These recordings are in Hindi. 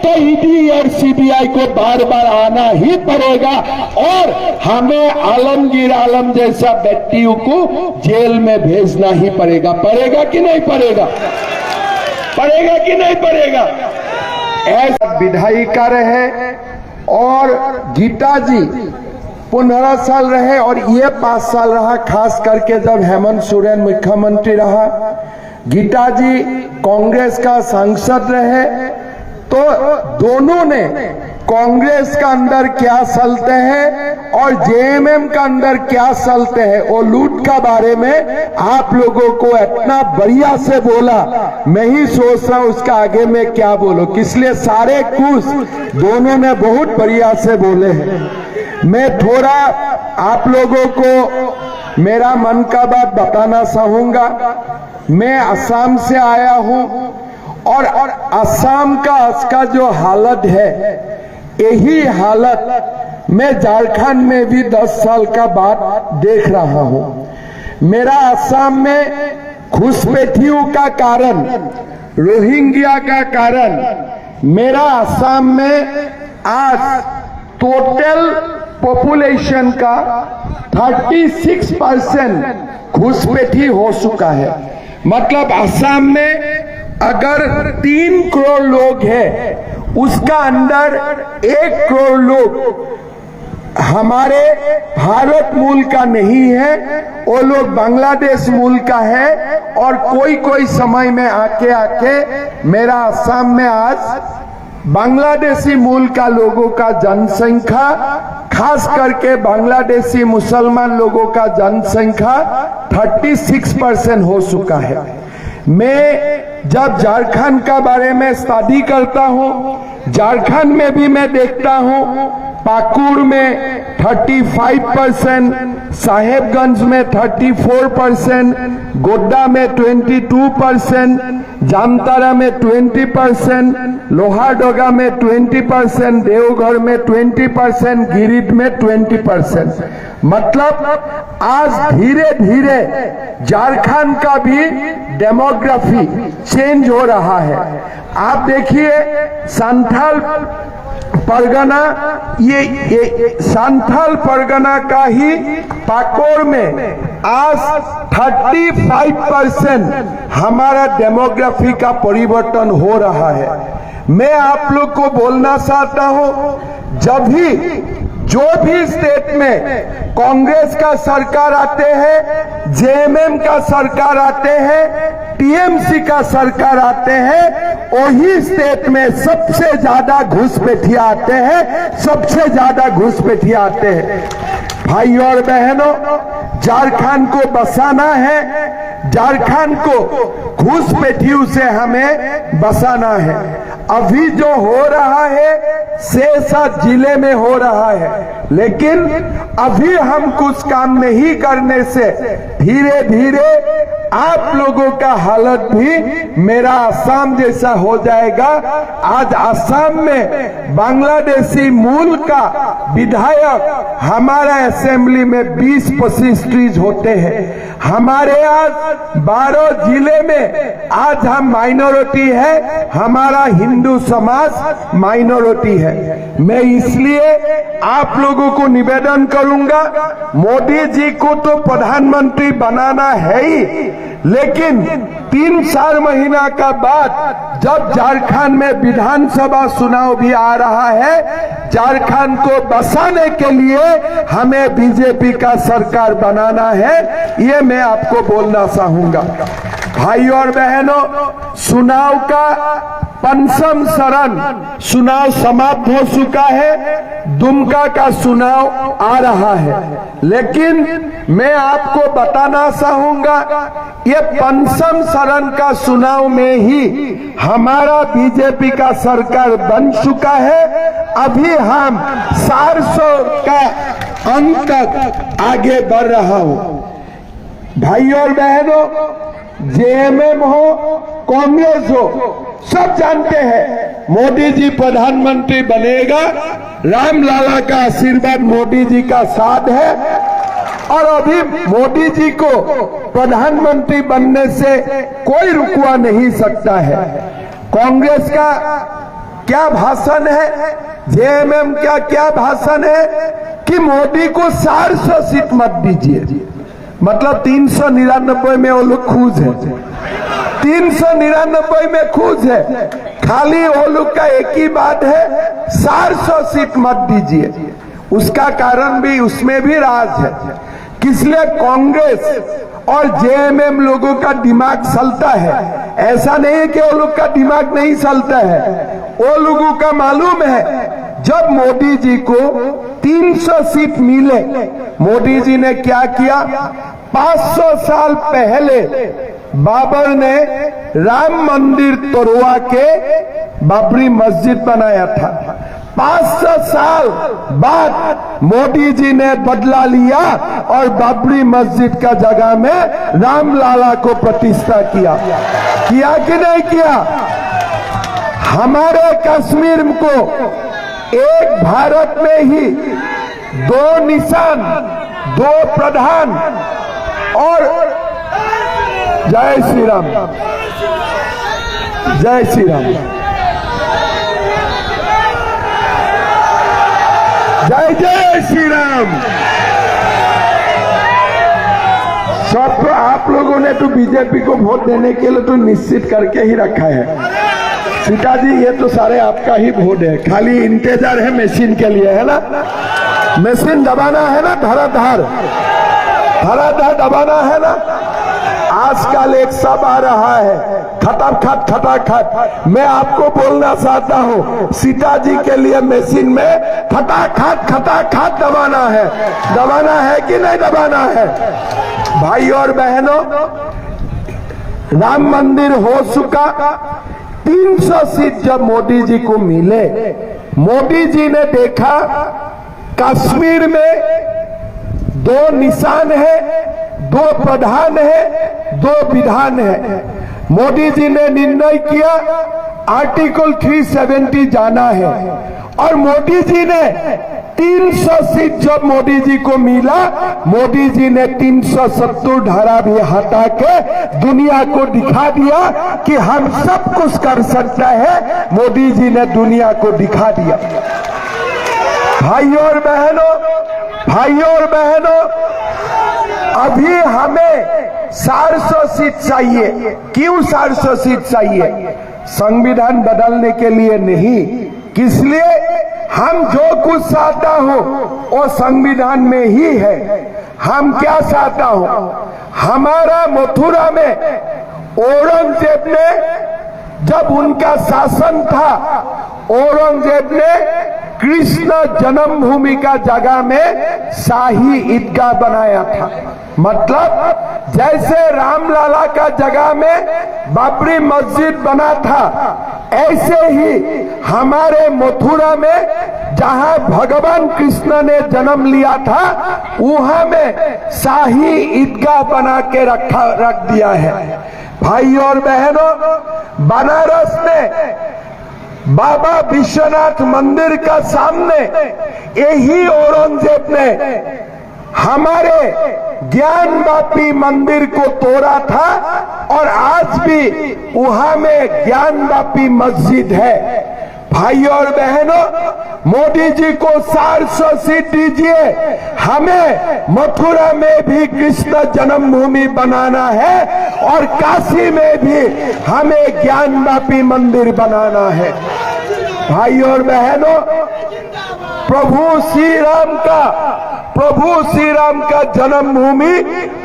तो ईडी और सीबीआई को बार बार आना ही पड़ेगा और हमें आलमगीर आलम जैसा व्यक्तियों को जेल में भेजना ही पड़ेगा। पड़ेगा कि नहीं पड़ेगा? पड़ेगा कि नहीं पड़ेगा? ऐसा विधायिका रहे और गीता जी 15 साल रहे और ये 5 साल रहा, खास करके जब हेमंत सोरेन मुख्यमंत्री रहा। गीता जी कांग्रेस का सांसद रहे, तो दोनों ने कांग्रेस का अंदर क्या चलते हैं और जेएमएम का अंदर क्या चलते हैं वो लूट का बारे में आप लोगों को इतना बढ़िया से बोला। मैं ही सोच रहा हूं उसका आगे में क्या बोलो, इसलिए सारे कुछ दोनों ने बहुत बढ़िया से बोले हैं। मैं थोड़ा आप लोगों को मेरा मन का बात बताना चाहूंगा। मैं असम से आया हूं और असम का आज का जो हालत है, यही हालत मैं झारखंड में भी 10 साल का बाद देख रहा हूं। मेरा असम में घुसपैठियों का कारण, रोहिंग्या का कारण, मेरा असम में आज टोटल पॉपुलेशन का 36% घुसपैठी हो चुका है। मतलब असम में अगर 3 करोड़ लोग हैं, उसका अंदर 1 करोड़ लोग हमारे भारत मूल का नहीं है, वो लोग बांग्लादेश मूल का है। और कोई समय में आके मेरा असम में आज बांग्लादेशी मूल का लोगों का जनसंख्या, खास करके बांग्लादेशी मुसलमान लोगों का जनसंख्या 36% हो चुका है। मैं जब झारखंड का बारे में स्टडी करता हूं, झारखंड में भी मैं देखता हूं पाकुड़ में 35%, साहेबगंज में 34%, गोड्डा में 22%, जामताड़ा में 20%, लोहारदगा में 20%, देवघर में 20%, गिरिडीह में 20%। मतलब आज धीरे धीरे झारखंड का भी डेमोग्राफी चेंज हो रहा है। आप देखिए संथाल परगना, ये संथाल परगना का ही पाकुड़ में आज 35% हमारा डेमोग्राफी का परिवर्तन हो रहा है। मैं आप लोग को बोलना चाहता हूं, जब भी जो भी स्टेट में कांग्रेस का सरकार आते हैं, जेएमएम का सरकार आते हैं, टीएमसी का सरकार आते हैं, वही स्टेट में सबसे ज्यादा घुसपैठिया आते हैं, सबसे ज्यादा घुसपैठिया आते हैं। भाई और बहनों, झारखंड को बसाना है, झारखंड को घुसपैठियों से हमें बसाना है। अभी जो हो रहा है 6-7 जिले में हो रहा है, लेकिन अभी हम कुछ काम नहीं करने से धीरे धीरे आप लोगों का हालत भी मेरा असम जैसा हो जाएगा। आज असम में बांग्लादेशी मूल का विधायक हमारा असेंबली में 20-25 होते हैं। हमारे आज 12 जिले में आज हम माइनॉरिटी है, हमारा हिंदू समाज माइनॉरिटी है। मैं इसलिए आप लोगों को निवेदन करूंगा, मोदी जी को तो प्रधानमंत्री बनाना है ही, लेकिन 3-4 महीना का बाद जब झारखंड में विधानसभा चुनाव भी आ रहा है, झारखंड को बसाने के लिए हमें बीजेपी का सरकार बनाना है, ये मैं आपको बोलना चाहूंगा। भाई और बहनों, चुनाव का 5वां चरण चुनाव समाप्त हो चुका है, दुमका का चुनाव आ रहा है, लेकिन मैं आपको बताना चाहूंगा ये 5वां चरण का चुनाव में ही हमारा बीजेपी का सरकार बन चुका है। अभी हम 400 का अंक तक आगे बढ़ रहा हूं। भाई और बहनों, जेएमएम हो, कांग्रेस हो, सब जानते हैं मोदी जी प्रधानमंत्री बनेगा। रामलाला का आशीर्वाद मोदी जी का साथ है और अभी मोदी जी को प्रधानमंत्री बनने से कोई रुकवा नहीं सकता है। कांग्रेस का क्या भाषण है, जेएमएम का क्या भाषण है कि मोदी को 400 सीट मत दीजिए। मतलब 399 में वो लोग खुश है, 399 में खुश है। खाली वो लोग का एक ही बात है, 400 सीट मत दीजिए। उसका कारण भी, उसमें भी राज है। किसलिए कांग्रेस और जेएमएम लोगों का दिमाग चलता है। ऐसा नहीं है कि वो लोग का दिमाग नहीं चलता है। वो लोगों का मालूम है, जब मोदी जी को 300 सीट मिले, मोदी जी ने क्या किया। 500 साल पहले बाबर ने राम मंदिर तोड़वा के बाबरी मस्जिद बनाया था। 500 साल बाद मोदी जी ने बदला लिया और बाबरी मस्जिद का जगह में रामलला को प्रतिष्ठा किया कि नहीं किया। हमारे कश्मीर को एक भारत में ही 2 निशान, 2 प्रधान और जय श्री राम, जय श्री राम, जय जय श्री राम। सब तो आप लोगों ने तो बीजेपी को वोट देने के लिए तो निश्चित करके ही रखा है। सीता जी, ये तो सारे आपका ही वोट है, खाली इंतजार है मशीन के लिए, है ना। मशीन दबाना है ना, धराधार दबाना है ना। आजकल एक सब आ रहा है, खटाखट। मैं आपको बोलना चाहता हूँ, सीता जी के लिए मशीन में खटाखट दबाना है कि नहीं दबाना है। भाई और बहनों, राम मंदिर हो चुका। 300 सीट जब मोदी जी को मिले, मोदी जी ने देखा कश्मीर में 2 निशान है, 2 प्रधान है, 2 विधान है। मोदी जी ने निर्णय किया आर्टिकल 370 जाना है और मोदी जी ने 300 सीट जब मोदी जी को मिला, मोदी जी ने 370 धारा भी हटा के दुनिया को दिखा दिया कि हम सब कुछ कर सकता है। मोदी जी ने दुनिया को दिखा दिया। भाइयों और बहनों, अभी हमें 400 सीट चाहिए। क्यों 400 सीट चाहिए? संविधान बदलने के लिए नहीं, किस लिए? हम जो कुछ चाहता हूं वो संविधान में ही है। हम क्या चाहता हूं? हमारा मथुरा में औरंगजेब ने, जब उनका शासन था, औरंगजेब ने कृष्ण जन्मभूमि का जगह में शाही ईदगाह बनाया था। मतलब जैसे रामलला का जगह में बाबरी मस्जिद बना था, ऐसे ही हमारे मथुरा में जहां भगवान कृष्ण ने जन्म लिया था, वहां में शाही ईदगाह बना के रख दिया है। भाई और बहनों, बनारस में बाबा विश्वनाथ मंदिर का सामने यही औरंगजेब ने हमारे ज्ञानवापी मंदिर को तोड़ा था और आज भी वहां में ज्ञानवापी मस्जिद है। भाइयों और बहनों, मोदी जी को 400 सीट दीजिए। हमें मथुरा में भी कृष्ण जन्मभूमि बनाना है और काशी में भी हमें ज्ञानवापी मंदिर बनाना है। भाइयों और बहनों, प्रभु श्री राम का जन्मभूमि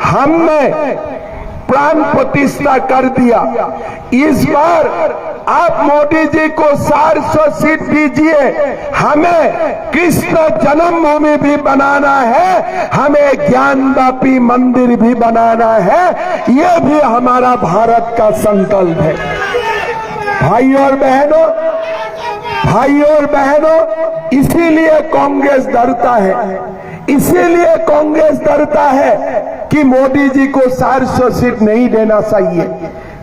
हमने प्राण प्रतिष्ठा कर दिया। इस बार आप मोदी जी को 400 सीट दीजिए। हमें कृष्ण जन्मभूमि भी बनाना है, हमें ज्ञानवापी मंदिर भी बनाना है। ये भी हमारा भारत का संकल्प है। भाइयों और बहनों, इसीलिए कांग्रेस डरता है कि मोदी जी को 400 सीट नहीं देना चाहिए।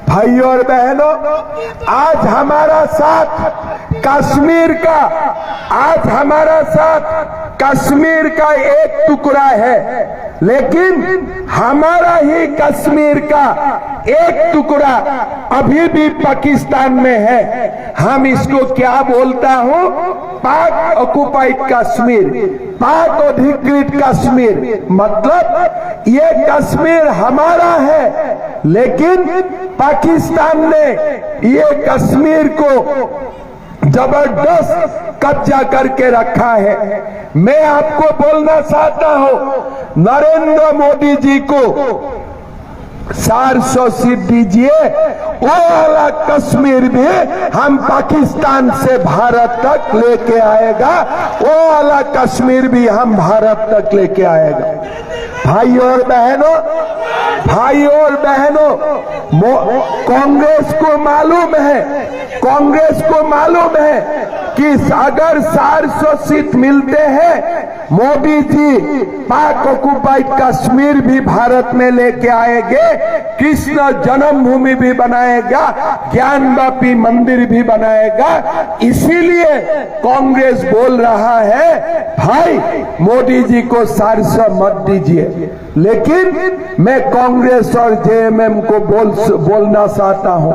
भाइयों और बहनों, आज हमारा साथ कश्मीर का एक टुकड़ा है, लेकिन हमारा ही कश्मीर का एक टुकड़ा अभी भी पाकिस्तान में है। हम इसको क्या बोलता हूं? पाक ऑक्युपाइड कश्मीर, पाक अधिकृत कश्मीर। मतलब ये कश्मीर हमारा है, लेकिन पाकिस्तान ने ये कश्मीर को जबरदस्त कब्जा करके रखा है। मैं आपको बोलना चाहता हूं, नरेंद्र मोदी जी को 400 सीट दीजिए, वो वाला कश्मीर भी हम पाकिस्तान से भारत तक लेके आएगा, वो वाला कश्मीर भी हम भारत तक लेके आएगा। भाइयों और बहनों, कांग्रेस को मालूम है, कांग्रेस को मालूम है कि अगर 400 सीट मिलते हैं, मोदी जी पाक ऑक्युपाइड कश्मीर भी भारत में लेके आएंगे, कृष्ण जन्मभूमि भी बनाएगा, ज्ञानवापी मंदिर भी बनाएगा। इसीलिए कांग्रेस बोल रहा है, भाई मोदी जी को 400 मत दीजिए। लेकिन मैं कांग्रेस और जेएमएम को बोलना चाहता हूं,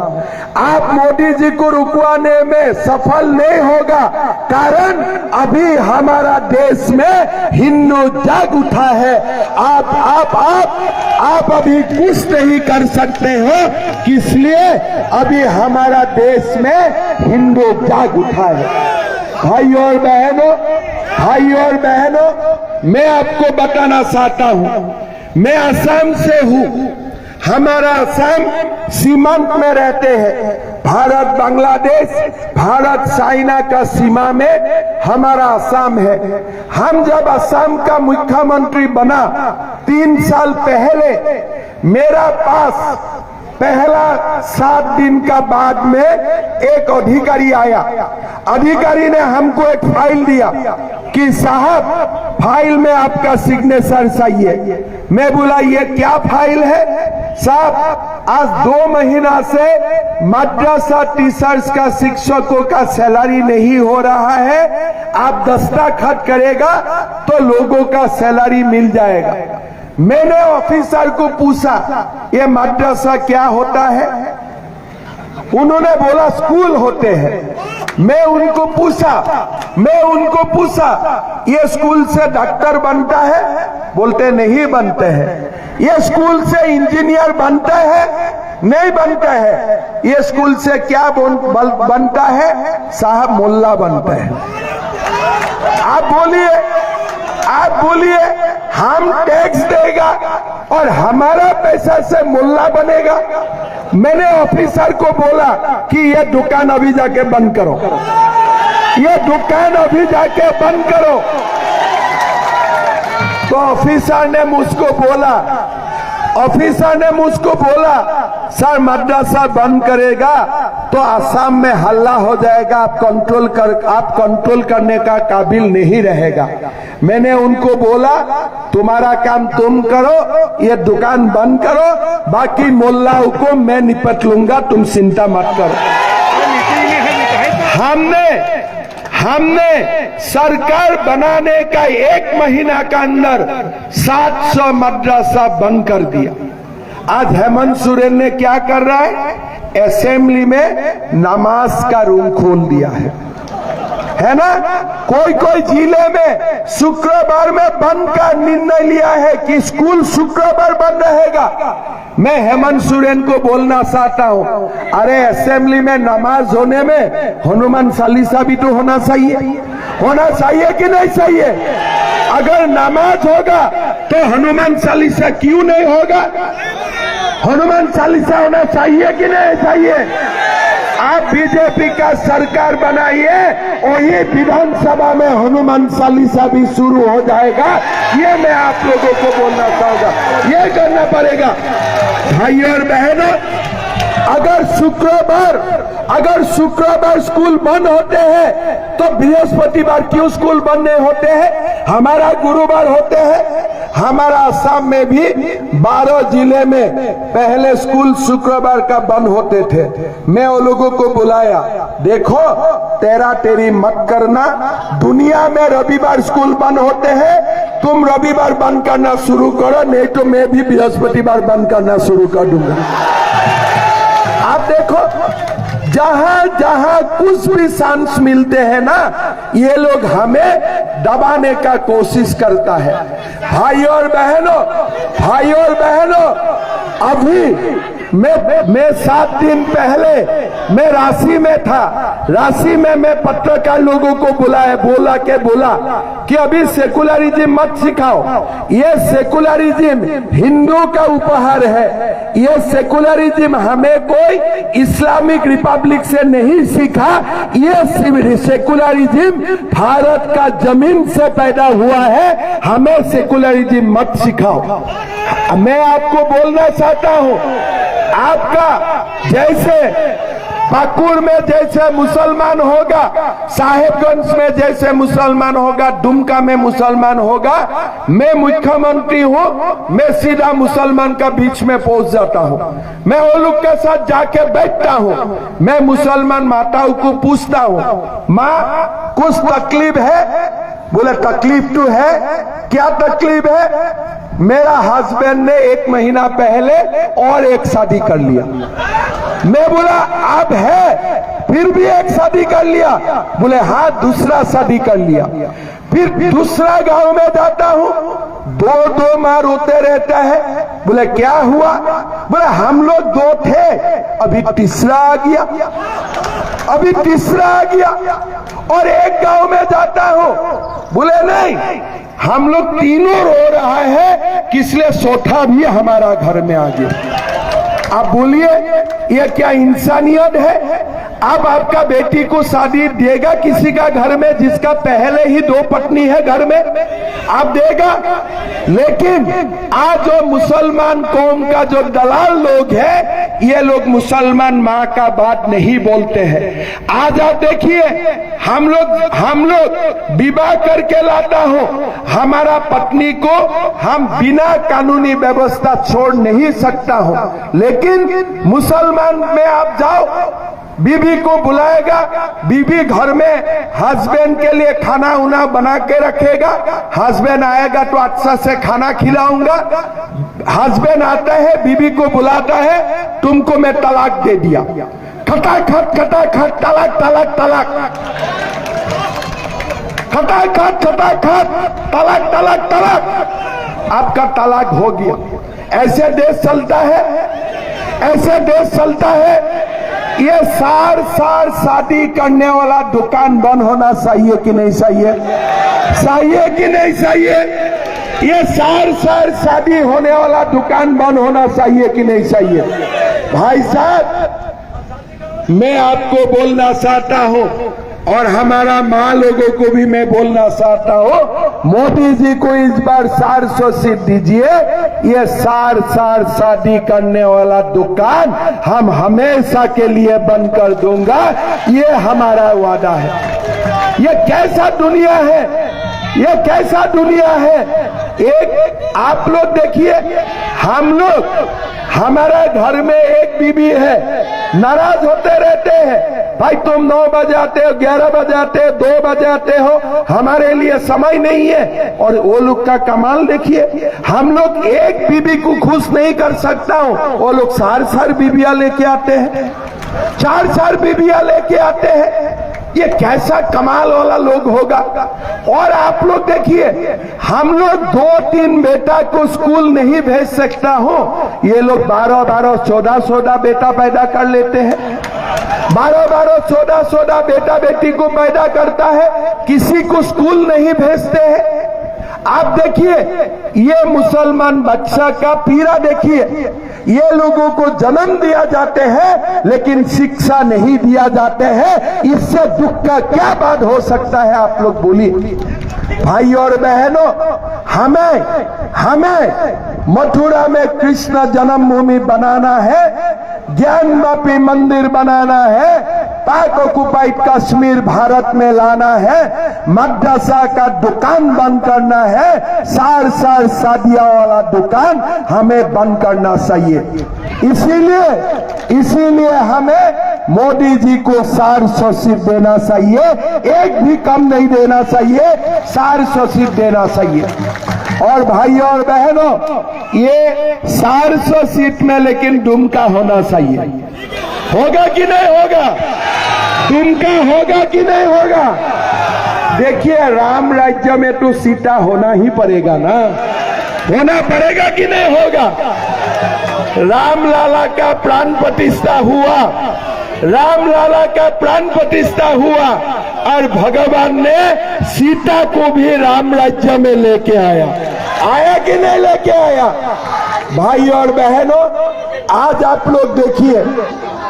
आप मोदी जी को रुकवाने में सफल नहीं होगा, कारण अभी हमारा देश में हिंदू जाग उठा है। आप अभी कुछ नहीं कर सकते हो, इसलिए अभी हमारा देश में हिंदू जाग उठा है। भाइयों और बहनों, मैं आपको बताना चाहता हूं, मैं असम से हूं। हमारा असम सीमांत में रहते हैं, भारत बांग्लादेश, भारत चाइना का सीमा में हमारा असम है। हम जब असम का मुख्यमंत्री बना 3 साल पहले, मेरा पास पहला 7 दिन का बाद में एक अधिकारी आया। अधिकारी ने हमको एक फाइल दिया कि साहब फाइल में आपका सिग्नेचर चाहिए। मैं बोला ये क्या फाइल है? साहब आज 2 महीना से मद्रासा टीचर्स का शिक्षकों का सैलरी नहीं हो रहा है, आप दस्तखत करेगा तो लोगों का सैलरी मिल जाएगा। मैंने ऑफिसर को पूछा ये मद्रासा क्या होता है? उन्होंने बोला स्कूल होते हैं। मैं उनको पूछा ये स्कूल से डॉक्टर बनता है? बोलते नहीं बनते हैं। ये स्कूल से इंजीनियर बनता है? नहीं बनता है। ये स्कूल से क्या बनता है? साहब मुल्ला बनता है। आप बोलिए हम टैक्स देगा और हमारा पैसा से मुल्ला बनेगा? मैंने ऑफिसर को बोला कि ये दुकान अभी जाके बंद करो, ये दुकान अभी जाके बंद करो। तो ऑफिसर ने मुझको बोला सर मद्रासा बंद करेगा तो असम में हल्ला हो जाएगा, आप कंट्रोल करने का काबिल नहीं रहेगा। मैंने उनको बोला तुम्हारा काम तुम करो, ये दुकान बंद करो, बाकी मोल्ला हुकुम मैं निपट लूंगा, तुम चिंता मत करो। हमने सरकार बनाने का 1 महीना का अंदर 700 मद्रासा बंद कर दिया। आज हेमंत सोरेन ने क्या कर रहा है? असेंबली में नमाज का रूम खोल दिया है ना? कोई जिले में शुक्रवार में बंद का निर्णय लिया है कि स्कूल शुक्रवार बंद रहेगा। मैं हेमंत सोरेन को बोलना चाहता हूं, अरे असेंबली में नमाज होने में हनुमान चालीसा भी तो होना चाहिए कि नहीं चाहिए? अगर नमाज होगा तो हनुमान चालीसा क्यों नहीं होगा? हनुमान चालीसा होना चाहिए कि नहीं चाहिए? आप बीजेपी का सरकार बनाइए, वही विधानसभा में हनुमान चालीसा भी शुरू हो जाएगा। ये मैं आप लोगों को बोलना चाहूंगा, ये करना पड़ेगा। भाइयों और बहनों, अगर शुक्रवार स्कूल बंद होते हैं तो बृहस्पतिवार क्यों स्कूल बंद नहीं होते हैं? हमारा गुरुवार होते हैं। हमारा असम में भी 12 जिले में पहले स्कूल शुक्रवार का बंद होते थे। मैं वो लोगों को बुलाया, देखो तेरा तेरी मत करना, दुनिया में रविवार स्कूल बंद होते हैं, तुम रविवार बंद करना शुरू करो, नहीं तो मैं भी बृहस्पतिवार बंद करना शुरू कर दूंगा। जहां जहां कुछ भी चांस मिलते हैं ना, ये लोग हमें दबाने का कोशिश करता है। भाई और बहनों, अभी मैं 7 दिन पहले मैं रांची में था। रांची में मैं पत्रकार लोगों को बोला कि अभी सेकुलरिज्म मत सिखाओ, ये सेकुलरिज्म हिंदू का उपहार है, ये सेकुलरिज्म हमें कोई इस्लामिक रिपब्लिक से नहीं सीखा, ये सेकुलरिज्म भारत का जमीन से पैदा हुआ है, हमें सेकुलरिज्म मत सिखाओ। मैं आपको बोलना चाहता हूं, आपका जैसे पाकुड़ में जैसे मुसलमान होगा, साहेबगंज में जैसे मुसलमान होगा, दुमका में मुसलमान होगा, मैं मुख्यमंत्री हूं, मैं सीधा मुसलमान का बीच में पहुंच जाता हूं। मैं वो लोग के साथ जाके बैठता हूं, मैं मुसलमान माताओं को पूछता हूं, माँ कुछ तकलीफ है? बोले तकलीफ तो है। क्या तकलीफ है? मेरा हस्बैंड ने 1 महीना पहले और एक शादी कर लिया। मैं बोला अब है, फिर भी एक शादी कर लिया? बोले हाँ, दूसरा शादी कर लिया। फिर दूसरा गांव में जाता हूँ, 2 माँ रोते रहता है। बोले क्या हुआ? बोले हम लोग 2 थे, अभी तीसरा आ गया, अभी तीसरा आ गया। और एक गांव में जाता हूँ, बोले नहीं, हम लोग तीनों रो रहा है कि इसलिए चौथा भी हमारा घर में आ गया। आप बोलिए ये क्या इंसानियत है? अब आपका बेटी को शादी देगा किसी का घर में जिसका पहले ही 2 पत्नी है घर में? आप देगा? लेकिन आज जो मुसलमान कौम का जो दलाल लोग है, ये लोग मुसलमान माँ का बात नहीं बोलते हैं। आज आप देखिए, हम लोग विवाह करके लाता हूँ, हमारा पत्नी को हम बिना कानूनी व्यवस्था छोड़ नहीं सकता हूँ। लेकिन मुसलमान में आप जाओ, बीबी को बुलाएगा, बीबी घर में हस्बैंड के लिए खाना उना बना के रखेगा, हस्बैंड आएगा तो अच्छा से खाना खिलाऊंगा। हस्बैंड आता है, बीबी को बुलाता है, तुमको मैं तलाक दे दिया, खटाखट खटाखट तलाक तलाक तलाक, खटाखट खटाखट तलाक तलाक तलाक, आपका तलाक हो गया। ऐसे देश चलता है, ऐसे देश चलता है। ये सार शादी करने वाला दुकान बंद होना चाहिए कि नहीं चाहिए? चाहिए कि नहीं चाहिए? ये सार शादी होने वाला दुकान बंद होना चाहिए कि नहीं चाहिए? भाई साहब, मैं आपको बोलना चाहता हूं और हमारा माँ लोगों को भी मैं बोलना चाहता हूं, मोदी जी को इस बार 400 सीट दीजिए। ये सार शादी करने वाला दुकान हम हमेशा के लिए बंद कर दूंगा, ये हमारा वादा है। ये कैसा दुनिया है? ये कैसा दुनिया है? एक आप लोग देखिए, हम लोग, हमारे घर में एक बीबी है, नाराज होते रहते हैं, भाई तुम 9 बजे आते हो, 11 बजे आते हो, 2 बजे आते हो, हमारे लिए समय नहीं है। और वो लोग का कमाल देखिए, हम लोग एक बीबी को खुश नहीं कर सकता हूं, वो लोग 4 बीबियां लेके आते हैं, 4 बीबियां लेके आते हैं। ये कैसा कमाल वाला लोग होगा। और आप लोग देखिए, हम लोग 2-3 बेटा को स्कूल नहीं भेज सकता हूं, ये लोग 12-12, 14-14 बेटा पैदा कर लेते हैं, 12-12, 14-14 बेटा बेटी को पैदा करता है, किसी को स्कूल नहीं भेजते हैं। आप देखिए, ये मुसलमान बच्चा का पीड़ा देखिए, ये लोगों को जन्म दिया जाते हैं लेकिन शिक्षा नहीं दिया जाते हैं, इससे दुख का क्या बात हो सकता है? आप लोग बोलिए। भाई और बहनों, हमें मथुरा में कृष्ण जन्मभूमि बनाना है, ज्ञानवापी मंदिर बनाना है, पाक ऑक्युपाइड कश्मीर भारत में लाना है, मदरसा का दुकान बंद करना है, सार शादियां वाला दुकान हमें बंद करना चाहिए। इसीलिए हमें मोदी जी को 400 सीट देना चाहिए, एक भी कम नहीं देना चाहिए, 400 सीट देना चाहिए। और भाई और बहनों, ये 400 सीट में लेकिन दुमका होना चाहिए। होगा कि नहीं होगा? दुमका होगा कि नहीं होगा? देखिए, राम राज्य में तो सीता होना ही पड़ेगा ना, होना पड़ेगा कि नहीं होगा? रामलाला का प्राण प्रतिष्ठा हुआ, रामलाला का प्राण प्रतिष्ठा हुआ और भगवान ने सीता को भी राम राज्य में लेके आया। आया कि नहीं लेके आया? भाई और बहनों, आज आप लोग देखिए,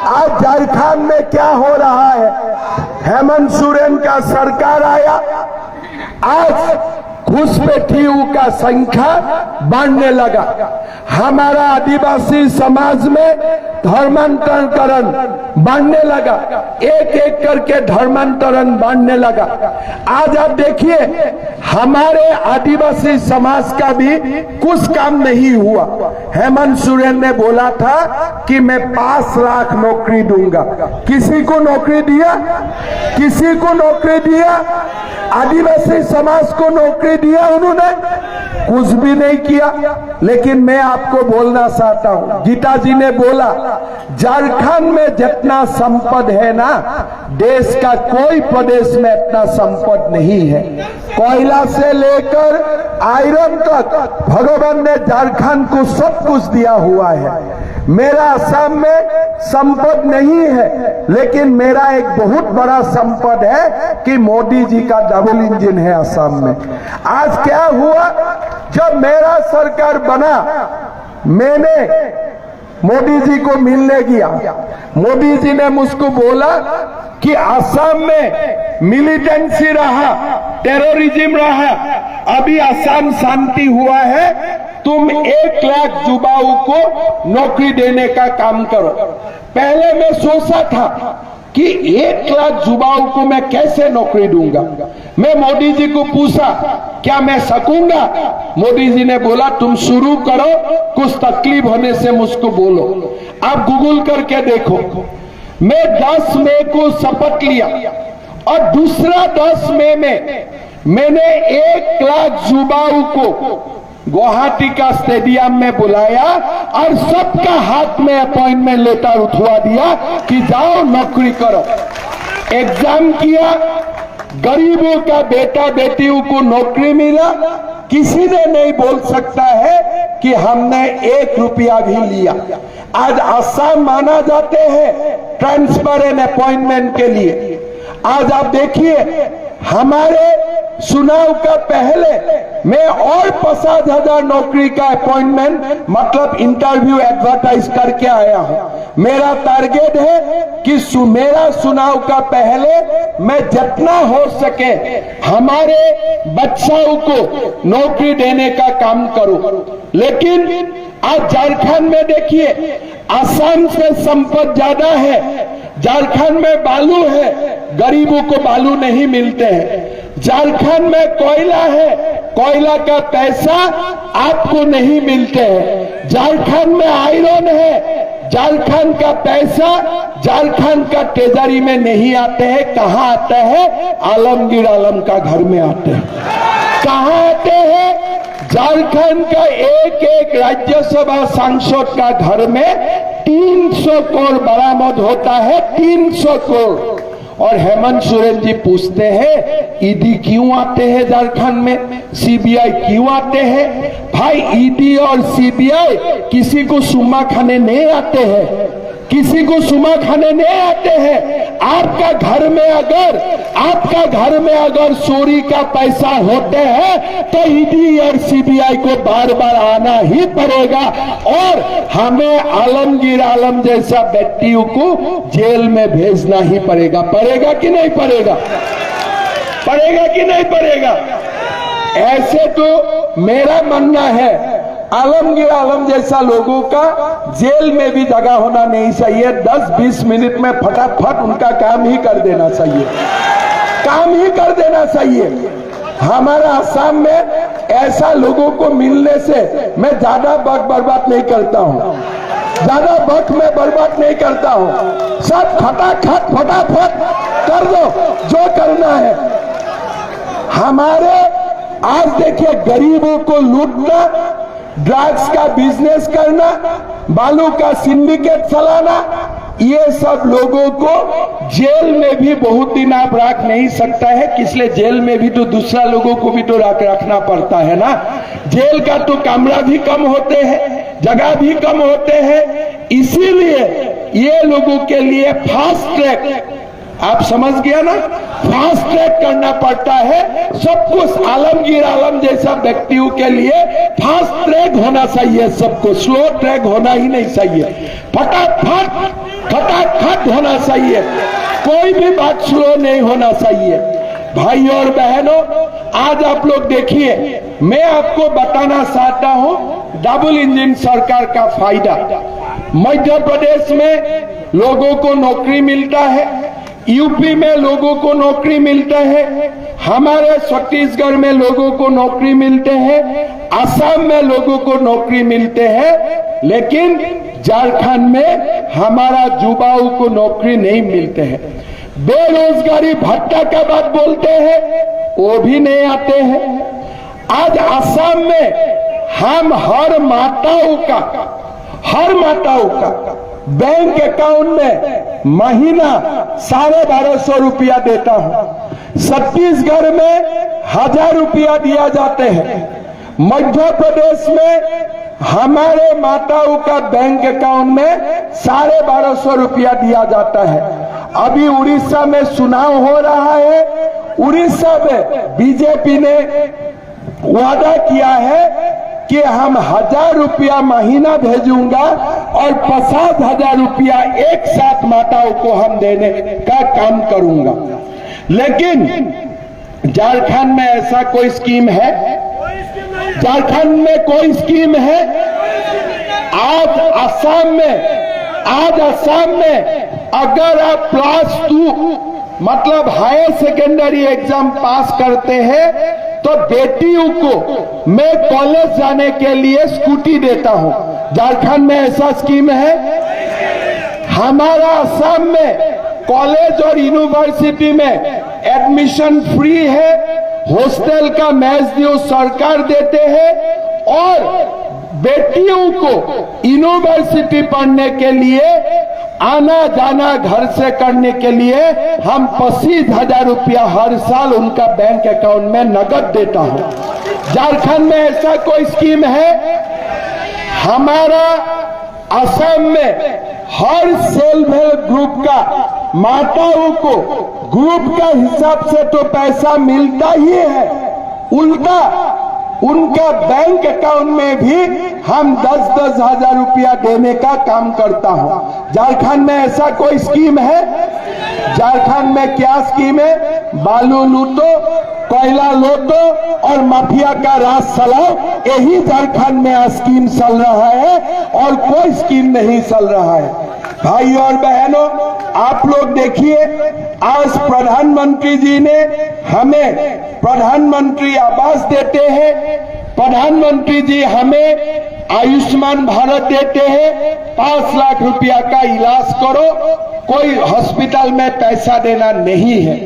आज झारखंड में क्या हो रहा है। हेमंत सोरेन का सरकार आया, आज घुसपैठियों का संख्या बढ़ने लगा। हमारा आदिवासी समाज में धर्मांतरण बढ़ने लगा, एक एक करके धर्मांतरण बढ़ने लगा। आज आप देखिए, हमारे आदिवासी समाज का भी कुछ काम नहीं हुआ। हेमंत सोरेन ने बोला था कि मैं 5 लाख नौकरी दूंगा। किसी को नौकरी दिया? किसी को नौकरी दिया? आदिवासी समाज को नौकरी दिया उन्होंने? कुछ भी नहीं किया। लेकिन मैं आपको बोलना चाहता हूं, गीता जी ने बोला, झारखंड में जितना संपद है ना, देश का कोई प्रदेश में इतना संपद नहीं है। कोयला से लेकर आयरन तक भगवान ने झारखंड को सब कुछ दिया हुआ है। मेरा असम में संपद नहीं है, लेकिन मेरा एक बहुत बड़ा संपद है कि मोदी जी का डबल इंजन है असम में। आज क्या हुआ, जब मेरा सरकार बना, मैंने मोदी जी को मिलने गया। मोदी जी ने मुझको बोला कि असम में मिलिटेंसी रहा, टेररिज्म रहा, अभी असम शांति हुआ है, तुम 1 लाख युवाओं को नौकरी देने का काम करो। पहले मैं सोचा था कि 1 लाख युवाओं को मैं कैसे नौकरी दूंगा। मैं मोदी जी को पूछा, क्या मैं सकूंगा? मोदी जी ने बोला, तुम शुरू करो, कुछ तकलीफ होने से मुझको बोलो। आप गूगल करके देखो, मैं 10 मई को शपथ लिया और दूसरा 10 मई में मैंने 1 लाख युवाओं को गुवाहाटी का स्टेडियम में बुलाया और सबका हाथ में अपॉइंटमेंट लेटर उठवा दिया कि जाओ नौकरी करो। एग्जाम किया, गरीबों का बेटा बेटियों को नौकरी मिला। किसी ने नहीं बोल सकता है कि हमने 1 रुपया भी लिया। आज आसाम माना जाते हैं ट्रांसफर एंड अपॉइंटमेंट के लिए। आज आप देखिए, हमारे चुनाव का पहले मैं और 50,000 नौकरी का अपॉइंटमेंट मतलब इंटरव्यू एडवर्टाइज करके आया हूं। मेरा टारगेट है कि मेरा चुनाव का पहले मैं जितना हो सके हमारे बच्चों को नौकरी देने का काम करूं। लेकिन आज झारखंड में देखिए, असम से संपद ज्यादा है, झारखंड में बालू है, गरीबों को बालू नहीं मिलते हैं। झारखंड में कोयला है, कोयला का पैसा आपको नहीं मिलते हैं। झारखंड में आयरन है, झारखंड का पैसा झारखंड का ट्रेजरी में नहीं आते हैं। कहां आते हैं? आलमगीर आलम का घर में आते हैं। कहां आते हैं? झारखंड का एक एक राज्यसभा सांसद का घर में 300 करोड़ बरामद होता है, 300 करोड़। और हेमंत सोरेन जी पूछते हैं, ईडी क्यों आते हैं झारखंड में, सीबीआई क्यों आते हैं? भाई, ईडी और सीबीआई किसी को सुमा खाने नहीं आते हैं, किसी को सुमा खाने नहीं आते हैं। आपका घर में अगर चोरी का पैसा होते हैं तो ईडी और सीबीआई को बार बार आना ही पड़ेगा और हमें आलमगीर आलम जैसा व्यक्तियों को जेल में भेजना ही पड़ेगा। पड़ेगा कि नहीं पड़ेगा? पड़ेगा कि नहीं पड़ेगा? ऐसे तो मेरा मानना है, आलमगीर आलम जैसा लोगों का जेल में भी जगह होना नहीं चाहिए। 10-20 मिनट में फटाफट उनका काम ही कर देना चाहिए, काम ही कर देना चाहिए। हमारा असम में ऐसा लोगों को मिलने से मैं ज्यादा वक्त बर्बाद नहीं करता हूं, ज्यादा वक्त में बर्बाद नहीं करता हूं। सब फटाफट कर दो जो करना है। हमारे आज देखिए, गरीबों को लूटना, ड्रग्स का बिजनेस करना, बालू का सिंडिकेट चलाना, ये सब लोगों को जेल में भी बहुत दिन आप रख नहीं सकता है, इसलिए जेल में भी तो दूसरा लोगों को भी तो रखना पड़ता है ना। जेल का तो कमरा भी कम होते हैं, जगह भी कम होते हैं, इसीलिए ये लोगों के लिए फास्ट ट्रैक, आप समझ गया ना, फास्ट ट्रैक करना पड़ता है सब कुछ। आलमगीर आलम जैसा व्यक्तियों के लिए फास्ट ट्रैक होना चाहिए, सबको स्लो ट्रैक होना ही नहीं चाहिए, फटाफट खटाखट होना चाहिए, कोई भी बात स्लो नहीं होना चाहिए। भाई और बहनों, आज आप लोग देखिए, मैं आपको बताना चाहता हूं डबल इंजन सरकार का फायदा। मध्य प्रदेश में लोगों को नौकरी मिलता है, यूपी में लोगों को नौकरी मिलता है, हमारे छत्तीसगढ़ में लोगों को नौकरी मिलते हैं, असम में लोगों को नौकरी मिलते हैं, लेकिन झारखंड में हमारा युवाओं को नौकरी नहीं मिलते हैं। बेरोजगारी भत्ता का बात बोलते हैं, वो भी नहीं आते हैं। आज असम में हम हर माताओं का बैंक अकाउंट में महीना 1250 रुपया देता हूं। छत्तीसगढ़ में 1000 रुपया दिया जाते हैं। मध्य प्रदेश में हमारे माताओं का बैंक अकाउंट में 1250 रुपया दिया जाता है। अभी उड़ीसा में चुनाव हो रहा है, उड़ीसा में बीजेपी ने वादा किया है कि हम 1000 रुपया महीना भेजूंगा और 50,000 रुपया एक साथ माताओं को हम देने का काम करूंगा। लेकिन झारखंड में ऐसा कोई स्कीम है? झारखंड में कोई स्कीम है? आज असम में अगर आप +2 मतलब हायर सेकेंडरी एग्जाम पास करते हैं तो बेटियों को मैं कॉलेज जाने के लिए स्कूटी देता हूं। झारखंड में ऐसा स्कीम है? हमारा असम में कॉलेज और यूनिवर्सिटी में एडमिशन फ्री है, हॉस्टल का मेस ड्यू सरकार देते हैं और बेटियों को यूनिवर्सिटी पढ़ने के लिए आना जाना घर से करने के लिए हम 25,000 रुपया हर साल उनका बैंक अकाउंट में नगद देता हूं। झारखंड में ऐसा कोई स्कीम है? हमारा असम में हर सेल्फ हेल्प ग्रुप का माताओं को ग्रुप का हिसाब से तो पैसा मिलता ही है, उल्टा उनका बैंक अकाउंट में भी हम 10-10 हजार रुपया देने का काम करता हूं। झारखंड में ऐसा कोई स्कीम है? झारखंड में क्या स्कीम है? बालू लूटो, कोयला लूटो और माफिया का राज चलाओ, यही झारखंड में स्कीम चल रहा है और कोई स्कीम नहीं चल रहा है। भाई और बहनों, आप लोग देखिए, आज प्रधानमंत्री जी ने हमें प्रधानमंत्री आवास देते हैं, प्रधानमंत्री जी हमें आयुष्मान भारत देते हैं, 5 लाख रुपया का इलाज करो, कोई हॉस्पिटल में पैसा देना नहीं है।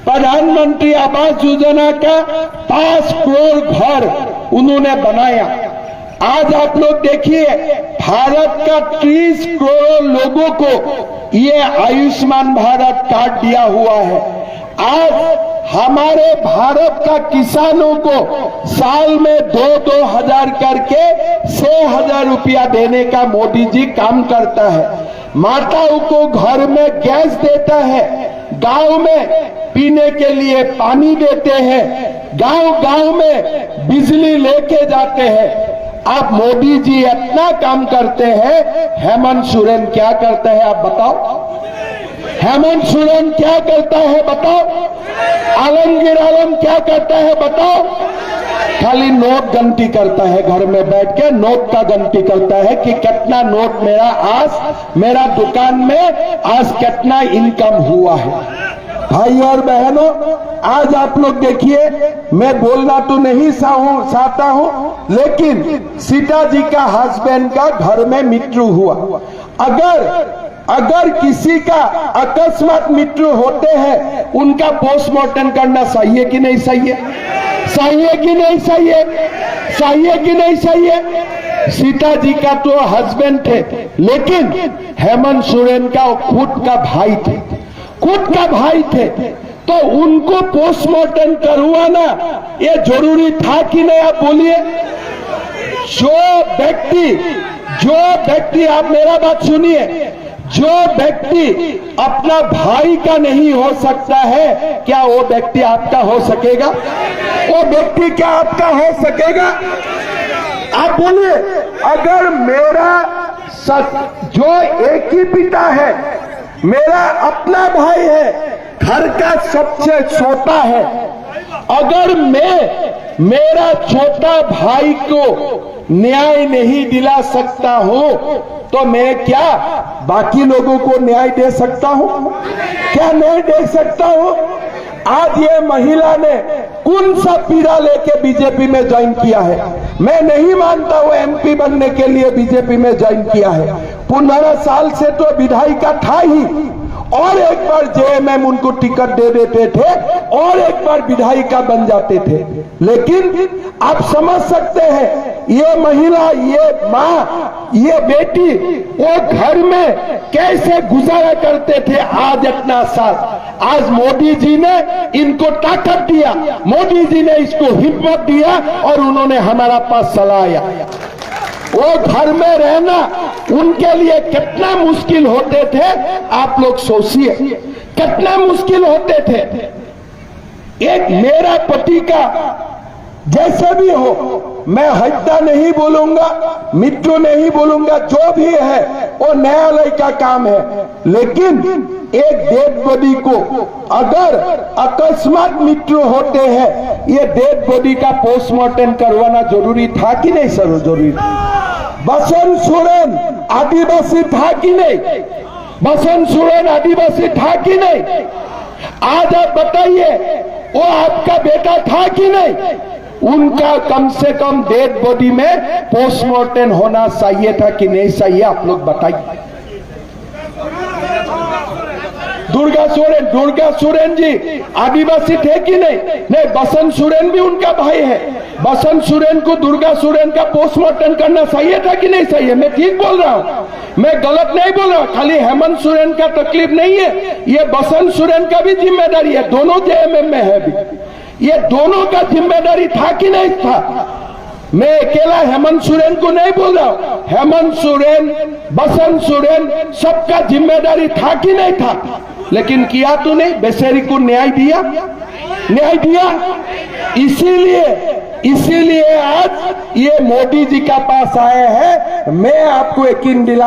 प्रधानमंत्री आवास योजना का 5 करोड़ घर उन्होंने बनाया। आज आप लोग देखिए, भारत का 30 करोड़ लोगों को ये आयुष्मान भारत कार्ड दिया हुआ है। आज हमारे भारत का किसानों को साल में 2-2 हजार करके 6,000 रुपया देने का मोदी जी काम करता है। माताओं को घर में गैस देता है, गांव में पीने के लिए पानी देते हैं, गांव-गांव में बिजली लेके जाते हैं। आप मोदी जी इतना काम करते हैं, हेमंत सोरेन क्या करता है आप बताओ? हेमंत सोरेन क्या करता है बताओ? आलमगीर आलम क्या करता है बताओ? खाली नोट गिनती करता है, घर में बैठ के नोट का गिनती करता है कि कितना नोट मेरा दुकान में आज कितना इनकम हुआ है। भाई और बहनों, आज आप लोग देखिए, मैं बोलना तो नहीं चाहता हूं, लेकिन सीता जी का हस्बैंड का घर में मृत्यु हुआ। अगर किसी का अकस्मात मृत्यु होते हैं, उनका पोस्टमार्टम करना चाहिए कि नहीं चाहिए? चाहिए कि नहीं चाहिए? चाहिए कि नहीं चाहिए? सीता जी का तो हस्बैंड थे, लेकिन हेमंत सोरेन का खुद का भाई थे, खुद का भाई थे। तो उनको पोस्टमार्टम करवाना ये जरूरी था कि नहीं, आप बोलिए। जो व्यक्ति आप मेरा बात सुनिए, जो व्यक्ति अपना भाई का नहीं हो सकता है, क्या वो व्यक्ति आपका हो सकेगा? वो व्यक्ति क्या आपका हो सकेगा? आप बोलिए। अगर मेरा जो एक ही पिता है, मेरा अपना भाई है, घर का सबसे छोटा है, अगर मैं मेरा छोटा भाई को न्याय नहीं दिला सकता हूं, तो मैं क्या बाकी लोगों को न्याय दे सकता हूं? क्या नहीं दे सकता हूं? आज ये महिला ने कौन सा पीड़ा लेके बीजेपी में ज्वाइन किया है? मैं नहीं मानता वो एमपी बनने के लिए बीजेपी में ज्वाइन किया है। 15 साल से तो विधायिका था ही, और एक बार जेएमएम उनको टिकट दे देते थे, और एक बार विधायिका बन जाते थे। लेकिन आप समझ सकते हैं, ये महिला, ये माँ, ये बेटी वो घर में कैसे गुजारा करते थे आज इतना साल। आज मोदी जी ने इनको ताकत दिया, मोदी जी ने इसको हिम्मत दिया, और उन्होंने हमारा पास चलाया। वो घर में रहना उनके लिए कितना मुश्किल होते थे, आप लोग सोचिए, कितना मुश्किल होते थे। एक मेरा पति का जैसे भी हो, मैं हत्या नहीं बोलूंगा, मृत्यु नहीं बोलूंगा, जो भी है वो न्यायालय का काम है। लेकिन एक डेड बॉडी को अगर अकस्मात मृत्यु होते हैं, ये डेड बॉडी का पोस्टमार्टम करवाना जरूरी था कि नहीं सर? जरूरी था। बसंत सोरेन आदिवासी था कि नहीं? बसंत सोरेन आदिवासी था कि नहीं? आज आप बताइए, वो आपका बेटा था कि नहीं? उनका कम से कम डेड बॉडी में पोस्टमार्टम होना चाहिए था कि नहीं चाहिए? आप लोग बताइए। दुर्गा सोरेन जी आदिवासी थे कि नहीं? नहीं, बसंत सोरेन भी उनका भाई है। बसंत सोरेन को दुर्गा सोरेन का पोस्टमार्टम करना चाहिए था कि नहीं चाहिए? मैं ठीक बोल रहा हूँ, मैं गलत नहीं बोल रहा हूँ। खाली हेमंत सोरेन का तकलीफ नहीं है, ये बसंत सोरेन का भी जिम्मेदारी है। दोनों जेएमएम में है भी, ये दोनों का जिम्मेदारी था कि नहीं था? मैं अकेला हेमंत सोरेन को नहीं बोल रहा हूं, हेमंत सोरेन, बसंत सोरेन, सबका जिम्मेदारी था कि नहीं था? लेकिन किया तो नहीं, बेचारी को न्याय दिया, न्याय दिया। इसीलिए आज ये मोदी जी का पास आए हैं। मैं आपको यकीन दिला